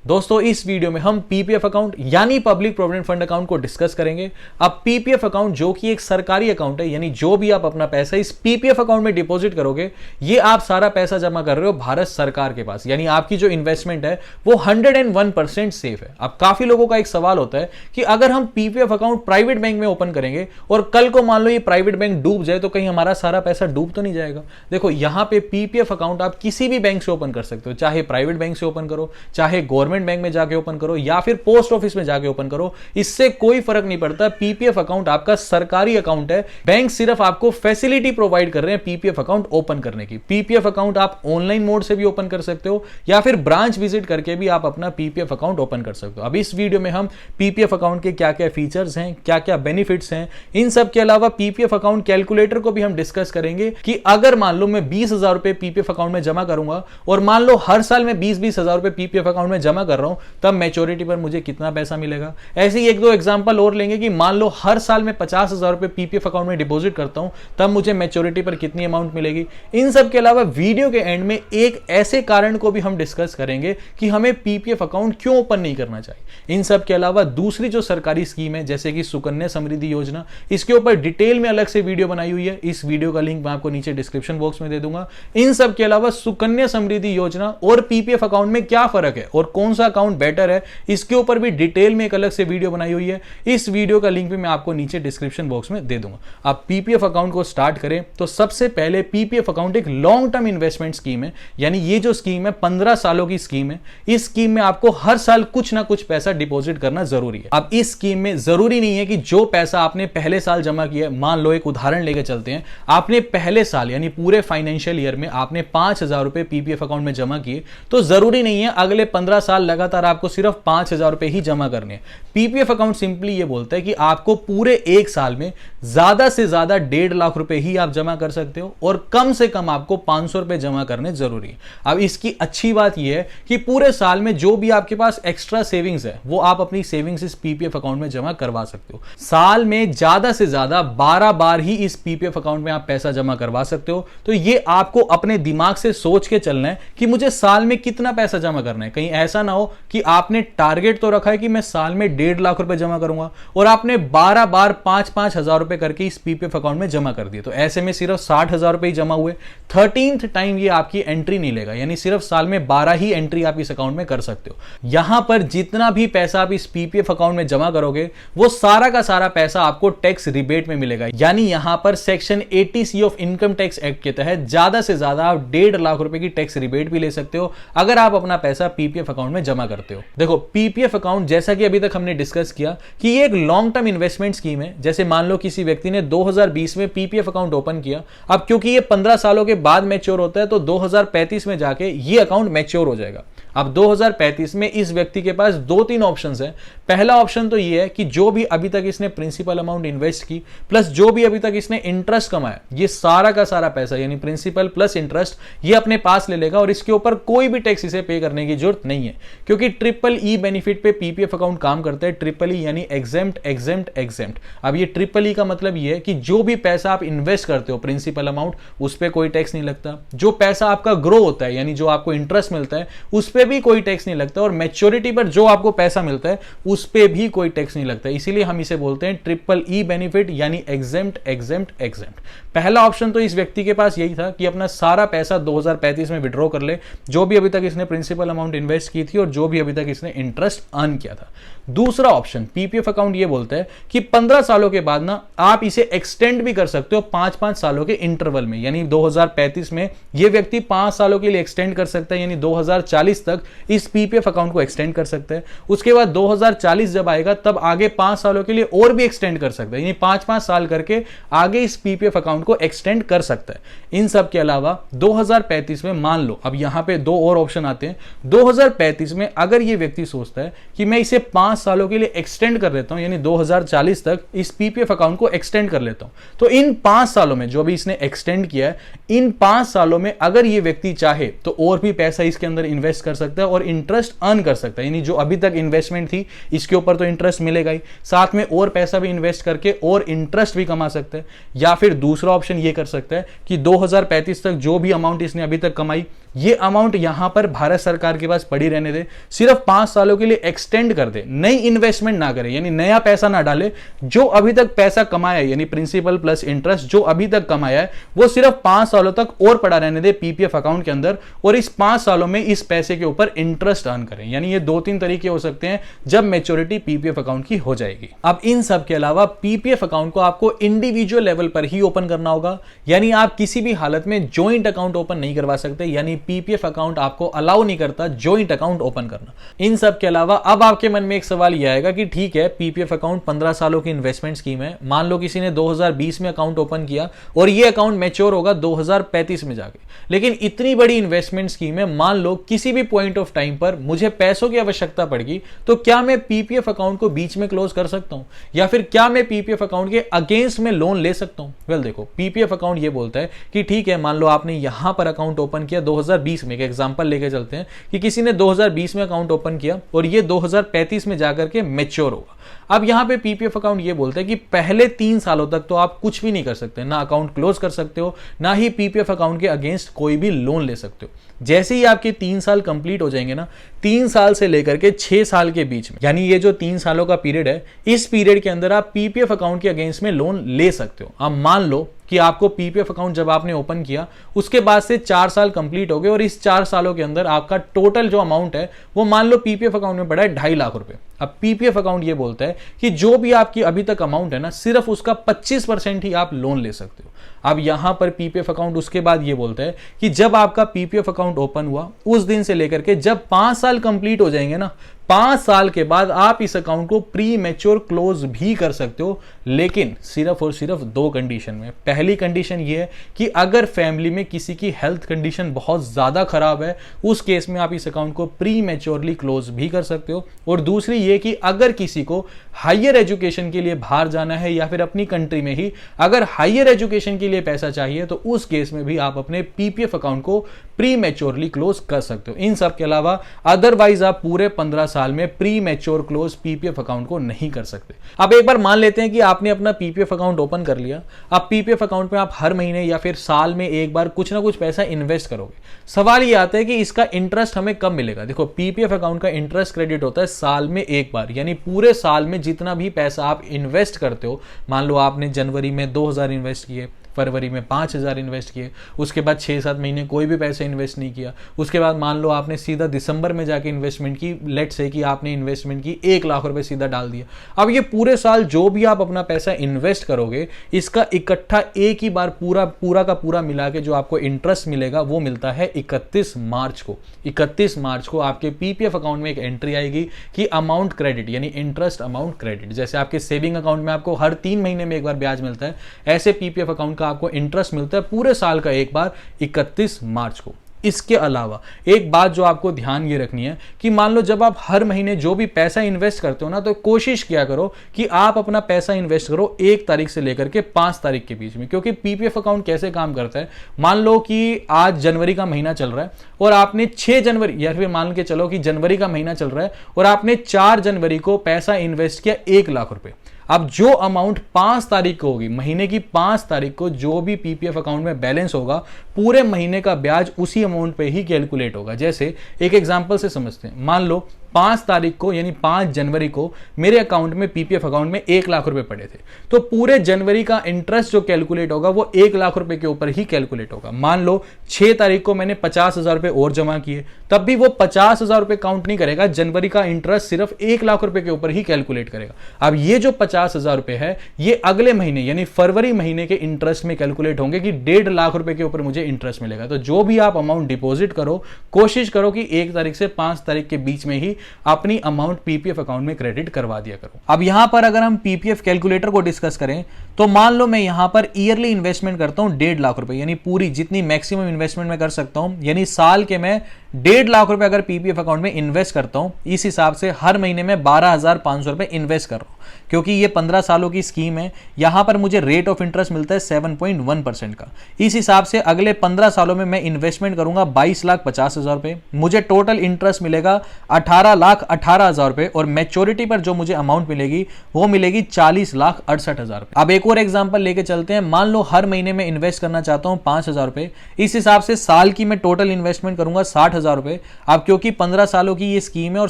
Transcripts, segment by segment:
दोस्तों इस वीडियो में हम पीपीएफ अकाउंट यानी पब्लिक प्रोविडेंट फंड अकाउंट को डिस्कस करेंगे। अब पीपीएफ अकाउंट जो कि एक सरकारी अकाउंट है, यानी जो भी आप अपना पैसा इस पीपीएफ अकाउंट में डिपॉजिट करोगे, ये आप सारा पैसा जमा कर रहे हो भारत सरकार के पास, यानी आपकी जो इन्वेस्टमेंट है वो 101% सेफ है। अब काफी लोगों का एक सवाल होता है कि अगर हम पीपीएफ अकाउंट प्राइवेट बैंक में ओपन करेंगे और कल को मान लो ये प्राइवेट बैंक डूब जाए तो कहीं हमारा सारा पैसा डूब तो नहीं जाएगा। देखो यहां पे पीपीएफ अकाउंट आप किसी भी बैंक से ओपन कर सकते हो, चाहे प्राइवेट बैंक से ओपन करो, चाहे गवर्नमेंट बैंक में जाके ओपन करो या फिर पोस्ट ऑफिस में जाके ओपन करो, इससे कोई फर्क नहीं पड़ता। पीपीएफ अकाउंट आपका सरकारी अकाउंट है, बैंक सिर्फ आपको फैसिलिटी प्रोवाइड कर रहे हैं पीपीएफ अकाउंट ओपन करने की। पीपीएफ अकाउंट आप ऑनलाइन मोड से भी ओपन कर सकते हो या फिर ब्रांच विजिट करके भी आप अपना पीपीएफ अकाउंट ओपन कर सकते हो। अब इस वीडियो में हम पीपीएफ अकाउंट के क्या क्या फीचर्स हैं, क्या क्या बेनिफिट्स हैं, इन सब के अलावा पीपीएफ अकाउंट कैलकुलेटर को भी हम डिस्कस करेंगे कि अगर मान लो मैं 20,000 रुपए पीपीएफ अकाउंट में जमा करूंगा और मान लो हर साल मैं 20-20 हजार रुपए पीपीएफ अकाउंट में जमा कर रहा हूं, तब मैच्योरिटी पर मुझे कितना पैसा मिलेगा। ऐसे ही एक दो एग्जांपल और लेंगे कि मान लो हर साल मैं 50,000 रुपए पीपीएफ अकाउंट में डिपॉजिट करता हूं, तब मुझे मैच्योरिटी पर कितनी अमाउंट मिलेगी। इन सब के अलावा वीडियो के एंड में एक ऐसे कारण को भी हम डिस्कस करेंगे कि हमें पीपीएफ अकाउंट क्यों ओपन नहीं करना चाहिए। इन सब के अलावा दूसरी जो सरकारी स्कीम है जैसे कि सुकन्या समृद्धि योजना, इसके ऊपर डिटेल में अलग से वीडियो बनाई हुई है, इस वीडियो का लिंक मैं आपको नीचे डिस्क्रिप्शन बॉक्स में दे दूंगा। इन सब के अलावा सुकन्या समृद्धि योजना और पीपीएफ अकाउंट में क्या फर्क है और कौन सा अकाउंट बेटर है, इसके ऊपर भी डिटेल में एक अलग से वीडियो बनाई हुई है। इस वीडियो का लिंक भी मैं आपको नीचे डिस्क्रिप्शन बॉक्स में दे दूंगा। आप पीपीएफ अकाउंट को स्टार्ट करें तो सबसे पहले पीपीएफ अकाउंट एक लॉन्ग टर्म इन्वेस्टमेंट स्कीम है, यानी ये जो स्कीम है 15 सालों की स्कीम है। इस स्कीम में आपको हर साल कुछ ना कुछ पैसा डिपॉजिट करना जरूरी है। अब इस स्कीम में जरूरी नहीं है कि जो पैसा आपने पहले साल जमा किया, मान लो एक उदाहरण लेकर चलते हैं, आपने पहले साल यानी पूरे फाइनेंशियल ईयर में आपने 5,000 रुपए पीपीएफ अकाउंट में जमा किए, तो जरूरी नहीं है अगले 15 साल लगातार आपको सिर्फ 5,000 रुपए ही जमा करने हैं। पीपीएफ अकाउंट सिंपली ये बोलता है कि आपको पूरे एक साल में ज्यादा से ज्यादा 1.5 लाख रुपए ही आप जमा कर सकते हो और कम से कम आपको 500 रुपए जमा करने जरूरी है। अब इसकी अच्छी बात यह है कि पूरे साल में जो भी आपके पास एक्स्ट्रा सेविंग्स है वो आप अपनी सेविंग्स इस पीपीएफ अकाउंट में जमा करवा सकते हो। साल में ज्यादा से ज्यादा 12 बार ही इस पीपीएफ अकाउंट में आप पैसा जमा करवा सकते हो। तो ये आपको अपने दिमाग से सोच के चलना है कि मुझे साल में कितना पैसा जमा करना है। कहीं ऐसा ना हो कि आपने टारगेट तो रखा है कि मैं साल में 1.5 लाख रुपए जमा करूंगा और आपने 12 बार 5-5 हजार रुपए करके इस पीपीएफ अकाउंट में जमा कर दिए, तो ऐसे में सिर्फ 60,000 रुपए ही जमा हुए। 13th टाइम ये आपकी एंट्री नहीं लेगा, यानी सिर्फ साल में 12 ही एंट्री आप इस अकाउंट में कर सकते हो। यहां पर जितना भी पैसा आप इस पीपीएफ अकाउंट में जमा करोगे वो सारा का सारा पैसा आपको टैक्स रिबेट में मिलेगा, यानी यहां पर section 80C of income tax act के तहत ज्यादा से ज्यादा आप 1.5 लाख रुपए की टैक्स रिबेट भी ले सकते हो अगर आप अपना पैसा पीपीएफ अकाउंट में जमा करते हो। देखो पीपीएफ अकाउंट जैसा कि अभी तक हमने डिस्कस किया कि ये एक लॉन्ग टर्म इन्वेस्टमेंट स्कीम है। जैसे मान लो किसी व्यक्ति ने 2020 में पीपीएफ अकाउंट ओपन किया, अब क्योंकि ये 15 सालों के बाद मैच्योर होता है तो 2035 में जाके ये अकाउंट मैच्योर हो जाएगा। अब 2035 में इस व्यक्ति के पास 2-3 ऑप्शंस हैं। पहला ऑप्शन तो ये है कि जो भी अभी तक इसने प्रिंसिपल अमाउंट इन्वेस्ट की प्लस जो भी अभी तक इसने इंटरेस्ट कमाया, ये सारा का सारा पैसा यानी प्रिंसिपल प्लस इंटरेस्ट ये अपने पास ले लेगा और इसके ऊपर कोई भी टैक्स इसे पे करने की जरूरत नहीं है, क्योंकि ट्रिपल ई बेनिफिट पे पीपीएफ अकाउंट काम करता है। ट्रिपल ई यानी एग्जेम्प्ट एग्जेम्प्ट एग्जेम्प्ट। अब ये ट्रिपल ई का मतलब ये है कि जो भी पैसा आप इन्वेस्ट करते हो प्रिंसिपल अमाउंट, उस पर कोई टैक्स नहीं लगता। जो पैसा आपका ग्रो होता है यानी जो आपको इंटरेस्ट मिलता है उस पर भी कोई टैक्स नहीं लगता, और मैच्योरिटी पर जो आपको पैसा मिलता है उस पे भी कोई टैक्स नहीं लगता। इसीलिए हम इसे बोलते हैं ट्रिपल ई बेनिफिट यानी एग्जेम्प्ट एग्जेम्प्ट एग्जेम्प्ट। पहला ऑप्शन तो इस व्यक्ति के पास यही था कि अपना सारा पैसा 2035 में विड्रॉ कर ले, जो भी अभी तक इसने प्रिंसिपल अमाउंट इन्वेस्ट की थी और जो भी अभी तक इसने इंटरेस्ट अर्न किया था। दूसरा ऑप्शन पीपीएफ अकाउंट ये बोलता है कि 15 सालों के बाद ना आप इसे एक्सटेंड भी कर सकते हो 5-5 सालों के इंटरवल में, यानी 2035 में ये व्यक्ति 5 सालों के लिए एक्सटेंड कर सकता है, यानी 2040 तक इस पीपीएफ अकाउंट को एक्सटेंड कर सकते हैं। उसके बाद 2040 जब आएगा तब आगे 5 सालों के लिए और भी एक्सटेंड कर सकता है, यानी 5-5 साल करके आगे इस पीपीएफ अकाउंट को एक्सटेंड कर सकता है। इन सब के अलावा 2035 में मान लो, अब यहां पे दो और ऑप्शन आते हैं। 2035 में अगर ये व्यक्ति सोचता है कि मैं इसे 5 सालों के लिए एक्सटेंड कर लेता हूं, यानी 2040 तक इस पीपीएफ अकाउंट को एक्सटेंड कर लेता हूं, तो इन 5 सालों में जो भी इसने एक्सटेंड किया है, इन 5 सालों में अगर ये व्यक्ति चाहे तो और भी पैसा इसके अंदर इन्वेस्ट कर सकता है और इंटरेस्ट अर्न कर सकता है। यानी जो अभी तक इन्वेस्टमेंट थी इसके ऊपर तो इंटरेस्ट मिलेगा ही, साथ में और पैसा भी इन्वेस्ट करके और इंटरेस्ट भी कमा सकता है। या फिर दूसरा ऑप्शन ये कर सकता है कि 2035 तक जो भी अमाउंट इसने अभी तक कमाई ये अमाउंट यहां पर भारत सरकार के पास पड़ी रहने दे, सिर्फ 5 सालों के लिए एक्सटेंड कर दे, नई इन्वेस्टमेंट ना करे, यानी नया पैसा ना डाले, जो अभी तक पैसा कमाया है यानी प्रिंसिपल प्लस इंटरेस्ट जो अभी तक कमाया है वो सिर्फ 5 सालों तक और पड़ा रहने दे पीपीएफ अकाउंट के अंदर, और इस 5 सालों में इस पैसे के ऊपर इंटरेस्ट अर्न करें। यानी ये 2-3 तरीके हो सकते हैं जब मैच्योरिटी पीपीएफ अकाउंट की हो जाएगी। अब इन सब के अलावा पीपीएफ अकाउंट को आपको इंडिविजुअल लेवल पर ही ओपन करना होगा, यानी आप किसी भी हालत में ज्वाइंट अकाउंट ओपन नहीं करवा सकते, यानी पीपीएफ अकाउंट आपको अलाउ नहीं करता ज्वाइंट अकाउंट ओपन करना। इन सब के अलावा अब आपके मन में एक सवाल यह आएगा कि ठीक है, पीपीएफ अकाउंट 15 सालों की इन्वेस्टमेंट स्कीम है, मान लो किसी ने 2020 में अकाउंट ओपन किया और ये अकाउंट मैच्योर होगा 2035 में जाके, लेकिन इतनी बड़ी इन्वेस्टमेंट स्कीम है, मान लो किसी भी पॉइंट ऑफ टाइम पर मुझे पैसों की आवश्यकता पड़ेगी, तो क्या मैं पीपीएफ अकाउंट को बीच में क्लोज कर सकता हूं, या फिर क्या मैं पीपीएफ अकाउंट के अगेंस्ट में लोन ले सकता हूं? वेल देखो, पीपीएफ अकाउंट ये बोलता है कि ठीक है, मान लो आपने यहां पर अकाउंट ओपन किया 2020 में, एक एग्जांपल लेके चलते हैं कि किसी ने 2020 में अकाउंट ओपन किया और ये 2035 में जाकर के मैच्योर होगा। अब यहां पे पीपीएफ अकाउंट ये बोलता है कि पहले 3 सालों तक तो आप कुछ भी नहीं कर सकते, ना अकाउंट क्लोज कर सकते हो, ना ही पीपीएफ अकाउंट के अगेंस्ट कोई भी लोन ले सकते हो। जैसे ही आपके 3 साल कंप्लीट हो जाएंगे ना, 3 साल से लेकर के 6 साल के बीच में, यानी ये जो 3 सालों का पीरियड है, इस पीरियड के अंदर आप पीपीएफ अकाउंट के अगेंस्ट में लोन ले सकते हो। अब मान लो कि आपको पीपीएफ अकाउंट जब आपने ओपन किया उसके बाद से 4 साल कंप्लीट हो गए और इस 4 सालों के अंदर आपका टोटल जो अमाउंट है वो मान लो पीपीएफ अकाउंट में पड़ा है 2.5 लाख रुपए। अब पीपीएफ अकाउंट ये बोलता है कि जो भी आपकी अभी तक अमाउंट है ना, सिर्फ उसका 25% ही आप लोन ले सकते हो। अब यहां पर पीपीएफ अकाउंट उसके बाद ये बोलता है कि जब आपका पीपीएफ अकाउंट ओपन हुआ उस दिन से लेकर के जब 5 साल कंप्लीट हो जाएंगे ना, 5 साल के बाद आप इस अकाउंट को प्री मैच्योर क्लोज भी कर सकते हो, लेकिन सिर्फ और सिर्फ 2 कंडीशन में। पहली कंडीशन ये है कि अगर फैमिली में किसी की हेल्थ कंडीशन बहुत ज्यादा खराब है, उस केस में आप इस अकाउंट को प्री मैच्योरली क्लोज भी कर सकते हो। और दूसरी ये कि अगर किसी को हायर एजुकेशन के लिए बाहर जाना है या फिर अपनी कंट्री में ही अगर हायर एजुकेशन के लिए पैसा चाहिए, तो उस केस में भी आप अपने पीपीएफ अकाउंट को प्री मैच्योरली क्लोज कर सकते हो। इन सब के अलावा अदरवाइज आप पूरे 15 साल में pre mature close PPF account को नहीं कर सकते। अब एक बार मान लेते हैं कि आपने अपना पीपीएफ अकाउंट ओपन कर लिया। अब पीपीएफ अकाउंट में आप हर महीने या फिर साल में एक बार कुछ ना कुछ पैसा इन्वेस्ट करोगे। सवाल ये आता है कि इसका इंटरेस्ट हमें कब मिलेगा? देखो, पीपीएफ अकाउंट का इंटरेस्ट क्रेडिट होता है साल में एक बार, यानी पूरे साल में जितना भी पैसा आप इन्वेस्ट करते हो, मान लो आपने जनवरी में 2000 इन्वेस्ट किए, फरवरी में 5000 इन्वेस्ट किए, उसके बाद 6-7 महीने कोई भी पैसा इन्वेस्ट नहीं किया, उसके बाद मान लो आपने सीधा दिसंबर में जाके इन्वेस्टमेंट की, लेट से कि आपने इन्वेस्टमेंट की 1 लाख रुपए सीधा डाल दिया। अब ये पूरे साल जो भी आप अपना पैसा इन्वेस्ट करोगे, इसका इकट्ठा एक ही बार पूरा का पूरा मिला के जो आपको इंटरेस्ट मिलेगा वो मिलता है 31 मार्च को। 31 मार्च को आपके पीपीएफ अकाउंट में एक एंट्री आएगी कि अमाउंट क्रेडिट, यानी इंटरेस्ट अमाउंट क्रेडिट। जैसे आपके सेविंग अकाउंट में आपको हर 3 महीने में एक बार ब्याज मिलता है, ऐसे पीपीएफ अकाउंट का आपको इंटरेस्ट मिलता है पूरे साल का एक बार 31 मार्च को। इसके अलावा एक बात जो आपको ध्यान ये रखनी है कि मान लो जब आप हर महीने जो भी पैसा इन्वेस्ट करते हो ना, तो कोशिश किया करो कि आप अपना पैसा इन्वेस्ट करो 1 तारीख से लेकर के 5 तारीख के बीच में। क्योंकि पीपीएफ अकाउंट कैसे काम करता है, मान लो कि आज जनवरी का महीना चल रहा है और आपने 6 जनवरी, या फिर मान के चलो कि जनवरी का महीना चल रहा है और आपने 4 जनवरी को पैसा इन्वेस्ट किया 1 लाख रुपए। अब जो अमाउंट 5 तारीख को होगी, महीने की 5 तारीख को जो भी पीपीएफ अकाउंट में बैलेंस होगा, पूरे महीने का ब्याज उसी अमाउंट पे ही कैलकुलेट होगा। जैसे एक एग्जांपल से समझते हैं, मान लो 5 तारीख को यानी 5 जनवरी को मेरे अकाउंट में पीपीएफ अकाउंट में 1 लाख रुपए पड़े थे, तो पूरे जनवरी का इंटरेस्ट जो कैलकुलेट होगा वो 1 लाख रुपए के ऊपर ही कैलकुलेट होगा। मान लो 6 तारीख को मैंने 50,000 रुपए और जमा किए, तब भी वो 50,000 रुपए काउंट नहीं करेगा, जनवरी का इंटरेस्ट सिर्फ 1 लाख रुपए के ऊपर ही कैलकुलेट करेगा। अब ये जो 50,000 रुपए है ये अगले महीने यानी फरवरी महीने के इंटरेस्ट में कैलकुलेट होंगे कि 1.5 लाख रुपए के ऊपर मुझे इंटरेस्ट मिलेगा। तो जो भी आप अमाउंट डिपॉजिट करो, कोशिश करो कि 1 तारीख से 5 तारीख के बीच में ही अपनी अमाउंट पीपीएफ अकाउंट में क्रेडिट करवा दिया करो। अब यहां पर अगर हम पीपीएफ कैलकुलेटर को डिस्कस करें, तो मान लो मैं यहां पर ईयरली इन्वेस्टमेंट करता हूं 1.5 लाख रुपए, यानी पूरी जितनी मैक्सिमम इन्वेस्टमेंट मैं कर सकता हूं, यानी साल के मैं 1.5 लाख रुपए अगर पीपीएफ अकाउंट में इन्वेस्ट करता हूं, इस हिसाब से हर महीने में 12,500 रुपए इन्वेस्ट कर रहा हूं, क्योंकि ये 15 सालों की स्कीम है। यहां पर मुझे रेट ऑफ इंटरेस्ट मिलता है 7.1% का। इस हिसाब से अगले 15 सालों में मैं इन्वेस्टमेंट करूंगा 22,50,000 रुपए, मुझे टोटल इंटरेस्ट मिलेगा 18,18,000 रुपए, और मैच्योरिटी पर जो मुझे अमाउंट मिलेगी वो मिलेगी 40,68,000 रुपए। अब एक और एग्जांपल लेके चलते हैं। मान लो हर महीने में इन्वेस्ट करना चाहता हूं 5,000 रुपए, इस हिसाब से साल की मैं टोटल इन्वेस्टमेंट करूंगा 60,000 रुपए। अब क्योंकि 15 सालों की ये स्कीम है और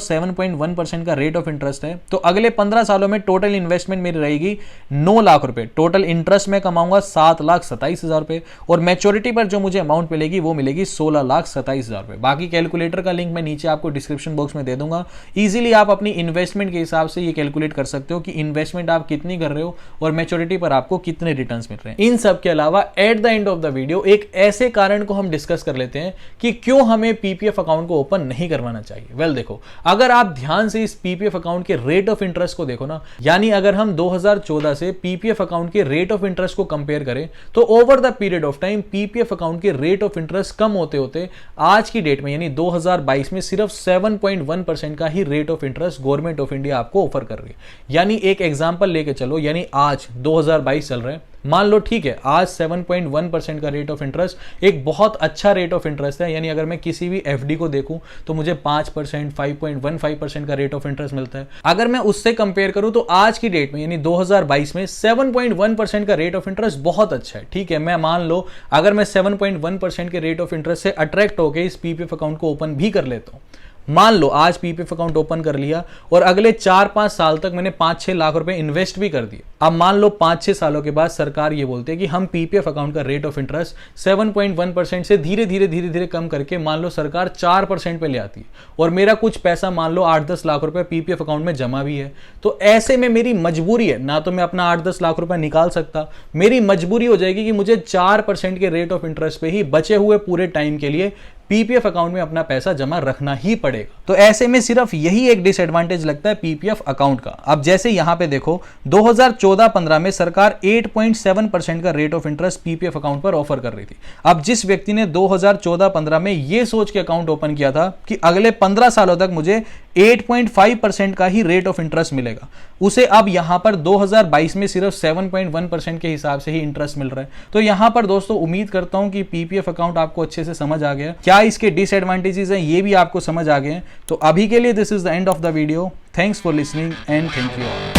7.1% का रेट ऑफ इंटरेस्ट है, तो अगले 15 सालों में टोटल इन्वेस्टमेंट मेरी रहेगी 9 लाख रुपए। टोटल इंटरेस्ट में कमाऊंगा 7,27,000 रुपए, और मैच्योरिटी पर जो मुझे अमाउंट मिलेगी वो मिलेगी 16,27,000 रुपए। बाकी कैलकुलेटर का लिंक मैं नीचे आपको डिस्क्रिप्शन बॉक्स में दे दूंगा। इजीली आप अपनी इन्वेस्टमेंट के हिसाब से ये कैलकुलेट कर सकते हो कि इन्वेस्टमेंट आप कितनी कर रहे हो और मैच्योरिटी पर आपको कितने रिटर्न्स मिल रहे हैं। इन सब के अलावा at the end of the video एक ऐसे कारण को हम डिस्कस कर लेते हैं कि क्यों हमें पीपीएफ अकाउंट को ओपन नहीं करवाना चाहिए। वेल देखो, अगर आप ध्यान से इस पीपीएफ अकाउंट के रेट ऑफ इंटरेस्ट को देखो ना, यानी अगर हम 2014 से पीपीएफ अकाउंट के रेट ऑफ इंटरेस्ट को कंपेयर करें, तो over the period of time PPF account के रेट ऑफ इंटरेस्ट कम होते होते आज की डेट में यानी 2022 में सिर्फ 7.1% का ही rate of interest government of India आपको ऑफर कर रही है। यानी एक एग्जांपल लेके चलो, यानी आज 2022 चल रहा है, मान लो ठीक है, आज 7.1% का रेट ऑफ इंटरेस्ट एक बहुत अच्छा रेट ऑफ इंटरेस्ट है। यानी अगर मैं किसी भी एफडी को देखूं तो मुझे 5%, 5.15% का रेट ऑफ इंटरेस्ट मिलता है। अगर मैं उससे कंपेयर करूं तो आज की डेट में यानी 2022 में 7.1% का रेट ऑफ इंटरेस्ट बहुत अच्छा है। ठीक है, मैं मान लो अगर मैं 7.1% के रेट ऑफ इंटरेस्ट से अट्रैक्ट होकर इस पीपीएफ अकाउंट को ओपन भी कर लेता हूं, मान लो आज पीपीएफ अकाउंट ओपन कर लिया और अगले 4-5 साल तक मैंने 5-6 लाख रुपए इन्वेस्ट भी कर दिए। अब मान लो 5-6 सालों के बाद सरकार ये बोलती है कि हम पीपीएफ अकाउंट का रेट ऑफ इंटरेस्ट 7.1% से धीरे धीरे कम करके मान लो सरकार 4% पे ले आती है, और मेरा कुछ पैसा मान लो 8-10 लाख रुपए पीपीएफ अकाउंट में जमा भी है। तो ऐसे में मेरी मजबूरी है, ना तो मैं अपना 8-10 लाख रुपए निकाल सकता, मेरी मजबूरी हो जाएगी कि मुझे 4% के रेट ऑफ इंटरेस्ट पे ही बचे हुए पूरे टाइम के लिए पीपीएफ अकाउंट में अपना पैसा जमा रखना ही पड़ेगा। तो ऐसे में सिर्फ यही एक डिसएडवांटेज लगता है पीपीएफ अकाउंट का। अब जैसे यहां पे देखो, 2014-15 में सरकार 8.7% का rate of interest PPF account पर ऑफर कर रही थी। अब जिस व्यक्ति ने 2014-15 में यह सोच के अकाउंट ओपन किया था कि अगले 15 सालों तक मुझे 8.5% का ही रेट ऑफ इंटरेस्ट मिलेगा, उसे अब यहां पर 2022 में सिर्फ 7.1% के हिसाब से ही इंटरेस्ट मिल रहा है। तो यहां पर दोस्तों उम्मीद करता हूं कि पीपीएफ अकाउंट आपको अच्छे से समझ आ गया, क्या इसके डिसएडवांटेजेस हैं ये भी आपको समझ आ गए हैं। तो अभी के लिए this is the end of the video. Thanks for listening and thank you all.